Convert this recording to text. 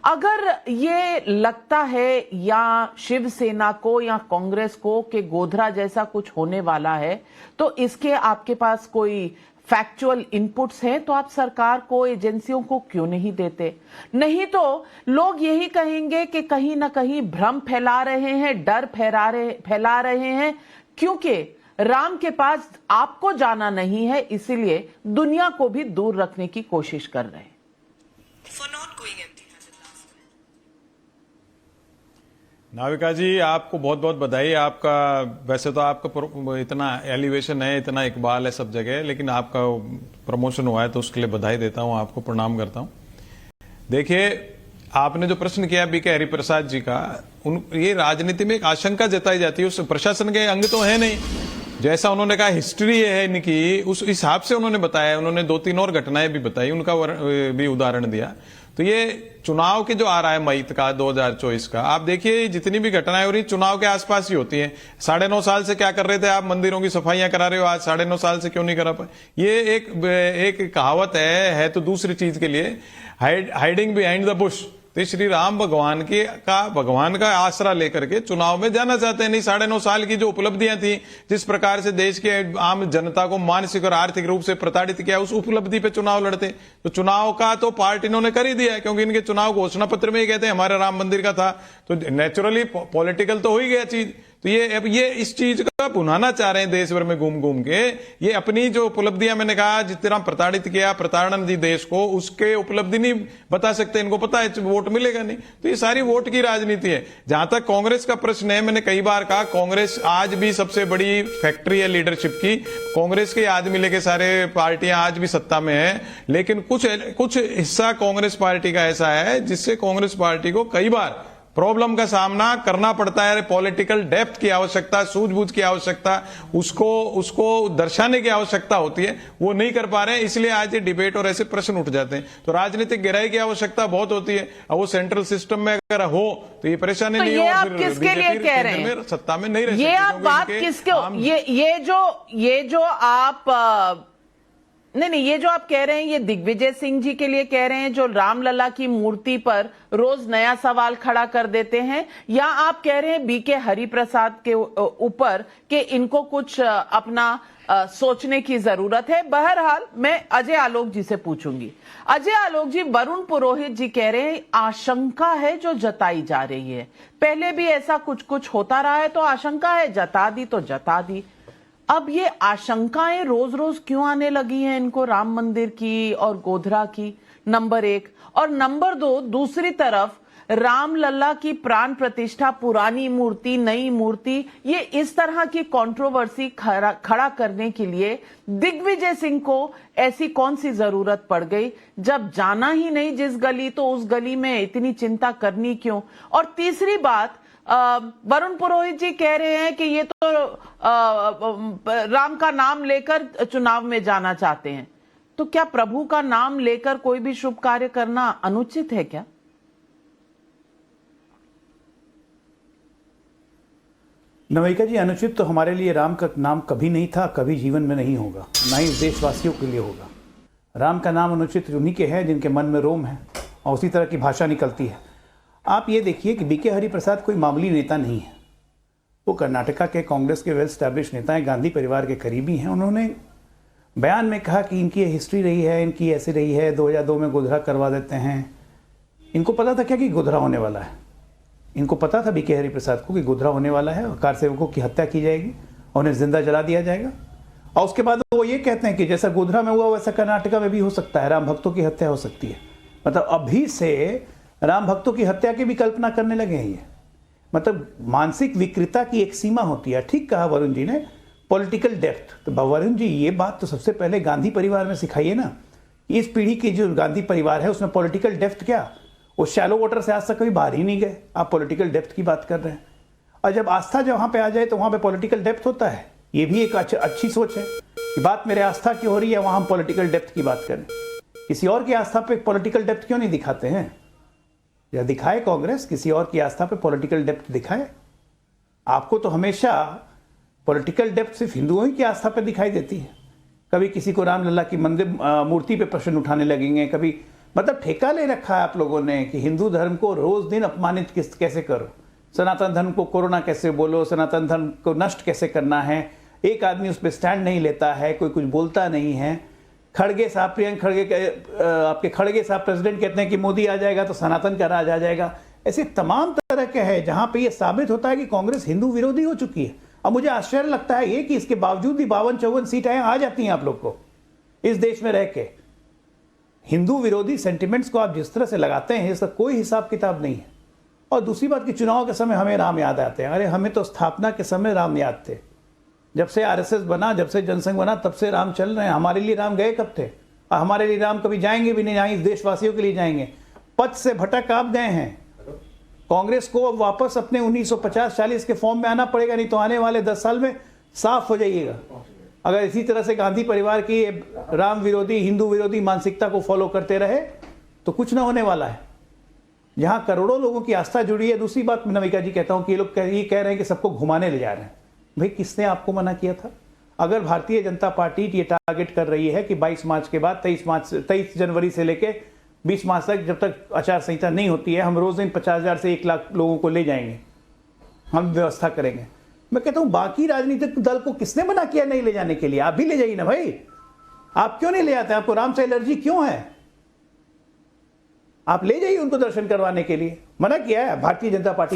अगर ये लगता है या शिवसेना को या कांग्रेस को कि गोधरा जैसा कुछ होने वाला है, तो इसके आपके पास कोई फैक्चुअल इनपुट्स हैं तो आप सरकार को, एजेंसियों को क्यों नहीं देते? नहीं तो लोग यही कहेंगे कि कहीं ना कहीं भ्रम फैला रहे हैं, डर फैला रहे हैं, क्योंकि राम के पास आपको जाना नहीं है, इसीलिए दुनिया को भी दूर रखने की कोशिश कर रहे हैं। नाविका जी, आपको बहुत बहुत बधाई। आपका वैसे तो आपका इतना एलिवेशन है, इतना इकबाल है सब जगह, लेकिन आपका प्रमोशन हुआ है तो उसके लिए बधाई देता हूं, आपको प्रणाम करता हूं। देखिए, आपने जो प्रश्न किया बीके हरिप्रसाद जी का, ये राजनीति में एक आशंका जताई जाती है। उस प्रशासन के अंग तो है नहीं, जैसा उन्होंने कहा हिस्ट्री है इनकी, उस हिसाब से उन्होंने बताया। उन्होंने 2-3 और घटनाएं भी बताई, उनका भी उदाहरण दिया। तो ये चुनाव के जो आ रहा है मई का 2024 का, आप देखिए जितनी भी घटनाएं हो रही चुनाव के आसपास ही होती हैं। 9.5 साल से क्या कर रहे थे आप? मंदिरों की सफाइयां करा रहे हो, आज 9.5 साल से क्यों नहीं करा पाए? ये एक कहावत है तो दूसरी चीज के लिए हाइडिंग बिहाइंड द बुश। तो श्री राम भगवान का आसरा लेकर के चुनाव में जाना चाहते हैं। नहीं, 9.5 साल की जो उपलब्धियां थी, जिस प्रकार से देश के आम जनता को मानसिक और आर्थिक रूप से प्रताड़ित किया, उस उपलब्धि पे चुनाव लड़ते। तो चुनाव का तो पार्ट इन्होंने कर ही दिया है, क्योंकि इनके चुनाव घोषणा पत्र में ही कहते हैं हमारे राम मंदिर का था। तो नेचुरली पॉलिटिकल तो हो ही गया चीज। तो ये इस चीज का भुनाना चाह रहे हैं देश भर में घूम घूम के। ये अपनी जो उपलब्धियां, मैंने कहा जिस तरह प्रताड़ित किया, प्रताड़न दी देश को, उसके उपलब्धि नहीं बता सकते। इनको पता है वोट मिलेगा नहीं, तो ये सारी वोट की राजनीति है। जहां तक कांग्रेस का प्रश्न है, मैंने कई बार कहा कांग्रेस आज भी सबसे बड़ी फैक्ट्री है लीडरशिप की। कांग्रेस के आदमी लेके सारे पार्टियां आज भी सत्ता में है, लेकिन कुछ हिस्सा कांग्रेस पार्टी का ऐसा है जिससे कांग्रेस पार्टी को कई बार प्रॉब्लम का सामना करना पड़ता है। पॉलिटिकल डेप्थ की आवश्यकता, सूझबूझ की आवश्यकता, उसको दर्शाने की आवश्यकता होती है, वो नहीं कर पा रहे हैं। इसलिए आज ये डिबेट और ऐसे प्रश्न उठ जाते हैं। तो राजनीतिक गहराई की आवश्यकता बहुत होती है। अब वो सेंट्रल सिस्टम में अगर हो तो ये परेशानी तो नहीं ये हो, आप फिर किसके लिए कह रहे हैं? सत्ता में नहीं रह सकते। ये आप बात किसके, ये जो आप नहीं, ये जो आप कह रहे हैं ये दिग्विजय सिंह जी के लिए कह रहे हैं, जो रामलला की मूर्ति पर रोज नया सवाल खड़ा कर देते हैं, या आप कह रहे हैं बीके हरिप्रसाद के ऊपर कि इनको कुछ अपना सोचने की जरूरत है? बहरहाल मैं अजय आलोक जी से पूछूंगी। अजय आलोक जी, वरुण पुरोहित जी कह रहे हैं आशंका है जो जताई जा रही है, पहले भी ऐसा कुछ होता रहा है तो आशंका है, जता दी तो जता दी। अब ये आशंकाएं रोज रोज क्यों आने लगी हैं इनको राम मंदिर की और गोधरा की? नंबर 1। और नंबर 2, दूसरी तरफ रामलला की प्राण प्रतिष्ठा, पुरानी मूर्ति, नई मूर्ति, ये इस तरह की कंट्रोवर्सी खड़ा करने के लिए दिग्विजय सिंह को ऐसी कौन सी जरूरत पड़ गई? जब जाना ही नहीं जिस गली, तो उस गली में इतनी चिंता करनी क्यों? और तीसरी बात, वरुण पुरोहित जी कह रहे हैं कि ये तो राम का नाम लेकर चुनाव में जाना चाहते हैं, तो क्या प्रभु का नाम लेकर कोई भी शुभ कार्य करना अनुचित है क्या? नविका जी, अनुचित तो हमारे लिए राम का नाम कभी नहीं था, कभी जीवन में नहीं होगा, ना ही देशवासियों के लिए होगा। राम का नाम अनुचित उन्हीं के हैं जिनके मन में रोम है और उसी तरह की भाषा निकलती है। आप ये देखिए कि बीके हरिप्रसाद कोई मामूली नेता नहीं है। वो कर्नाटका के कांग्रेस के वेल स्टैब्लिश नेता हैं, गांधी परिवार के करीबी हैं। उन्होंने बयान में कहा कि इनकी हिस्ट्री रही है, इनकी ऐसी रही है, 2002 में गोधरा करवा देते हैं। इनको पता था क्या कि गोधरा होने वाला है? इनको पता था बीके हरिप्रसाद को कि गोधरा होने वाला है और कार सेवकों की हत्या की जाएगी और उन्हें जिंदा जला दिया जाएगा। और उसके बाद वो ये कहते हैं कि जैसा गोधरा में हुआ वैसा कर्नाटका में भी हो सकता है, राम भक्तों की हत्या हो सकती है। मतलब अभी से राम भक्तों की हत्या की भी कल्पना करने लगे हैं ये। मतलब मानसिक विकृता की एक सीमा होती है। ठीक कहा वरुण जी ने, पॉलिटिकल डेप्थ। तो वरुण जी, ये बात तो सबसे पहले गांधी परिवार में सिखाइए ना। इस पीढ़ी की जो गांधी परिवार है उसमें पॉलिटिकल डेप्थ क्या? वो शैलो वाटर से आज तक कभी बाहर ही नहीं गए, आप पॉलिटिकल डेप्थ की बात कर रहे हैं। और जब आस्था वहां पे आ जाए तो वहां पे पॉलिटिकल डेप्थ होता है। ये भी एक अच्छी सोच है कि बात मेरे आस्था की हो रही है, वहां हम पॉलिटिकल डेप्थ की बात करें। किसी और की आस्था पे पॉलिटिकल डेप्थ क्यों नहीं दिखाते हैं? या दिखाए कांग्रेस, किसी और की आस्था पे पॉलिटिकल डेप्थ दिखाए। आपको तो हमेशा पॉलिटिकल डेप्थ सिर्फ हिंदुओं ही की आस्था पे दिखाई देती है। कभी किसी को रामलला की मंदिर मूर्ति पे प्रश्न उठाने लगेंगे, कभी मतलब ठेका ले रखा है आप लोगों ने कि हिंदू धर्म को रोज दिन अपमानित कैसे करो, सनातन धर्म को कोरोना कैसे बोलो, सनातन धर्म को नष्ट कैसे करना है। एक आदमी उस पर स्टैंड नहीं लेता है, कोई कुछ बोलता नहीं है। खड़गे साहब, प्रियंक खड़गे, आपके खड़गे साहब प्रेसिडेंट कहते हैं कि मोदी आ जाएगा तो सनातन का राज आ जाएगा। ऐसे तमाम तरह के हैं जहां पे ये साबित होता है कि कांग्रेस हिंदू विरोधी हो चुकी है। अब मुझे आश्चर्य लगता है ये कि इसके बावजूद भी 52-54 सीटें आ जाती हैं आप लोग को इस देश में रह के। हिंदू विरोधी सेंटिमेंट्स को आप जिस तरह से लगाते हैं इसका कोई हिसाब किताब नहीं है। और दूसरी बात कि चुनाव के समय हमें राम याद आते हैं। अरे हमें तो स्थापना के समय राम याद थे। जब से आरएसएस बना, जब से जनसंघ बना, तब से राम चल रहे हैं। हमारे लिए राम गए कब थे? और हमारे लिए राम कभी जाएंगे भी नहीं, यहाँ इस देशवासियों के लिए जाएंगे। पथ से भटक आप गए हैं। कांग्रेस को अब वापस अपने 1950-40 के फॉर्म में आना पड़ेगा, नहीं तो आने वाले 10 साल में साफ हो जाइएगा। अगर इसी तरह से गांधी परिवार की राम विरोधी, हिंदू विरोधी मानसिकता को फॉलो करते रहे तो कुछ ना होने वाला है। यहां करोड़ों लोगों की आस्था जुड़ी है। दूसरी बात मैं नविका जी कहता हूं कि ये लोग ये कह रहे हैं कि सबको घुमाने ले जा रहे हैं। भाई किसने आपको मना किया था? अगर भारतीय जनता पार्टी ये टारगेट कर रही है कि 22 मार्च के बाद 23 जनवरी से लेके 20 मार्च तक, जब तक आचार संहिता नहीं होती है, हम रोज दिन 50,000 से 1 लाख लोगों को ले जाएंगे, हम व्यवस्था करेंगे। मैं कहता हूं बाकी राजनीतिक दल को किसने मना किया नहीं ले जाने के लिए? आप भी ले जाइए ना भाई। आप क्यों नहीं ले जाते? आपको राम से एलर्जी क्यों है? आप ले जाइए उनको दर्शन करवाने के लिए। मना किया है भारतीय जनता पार्टी।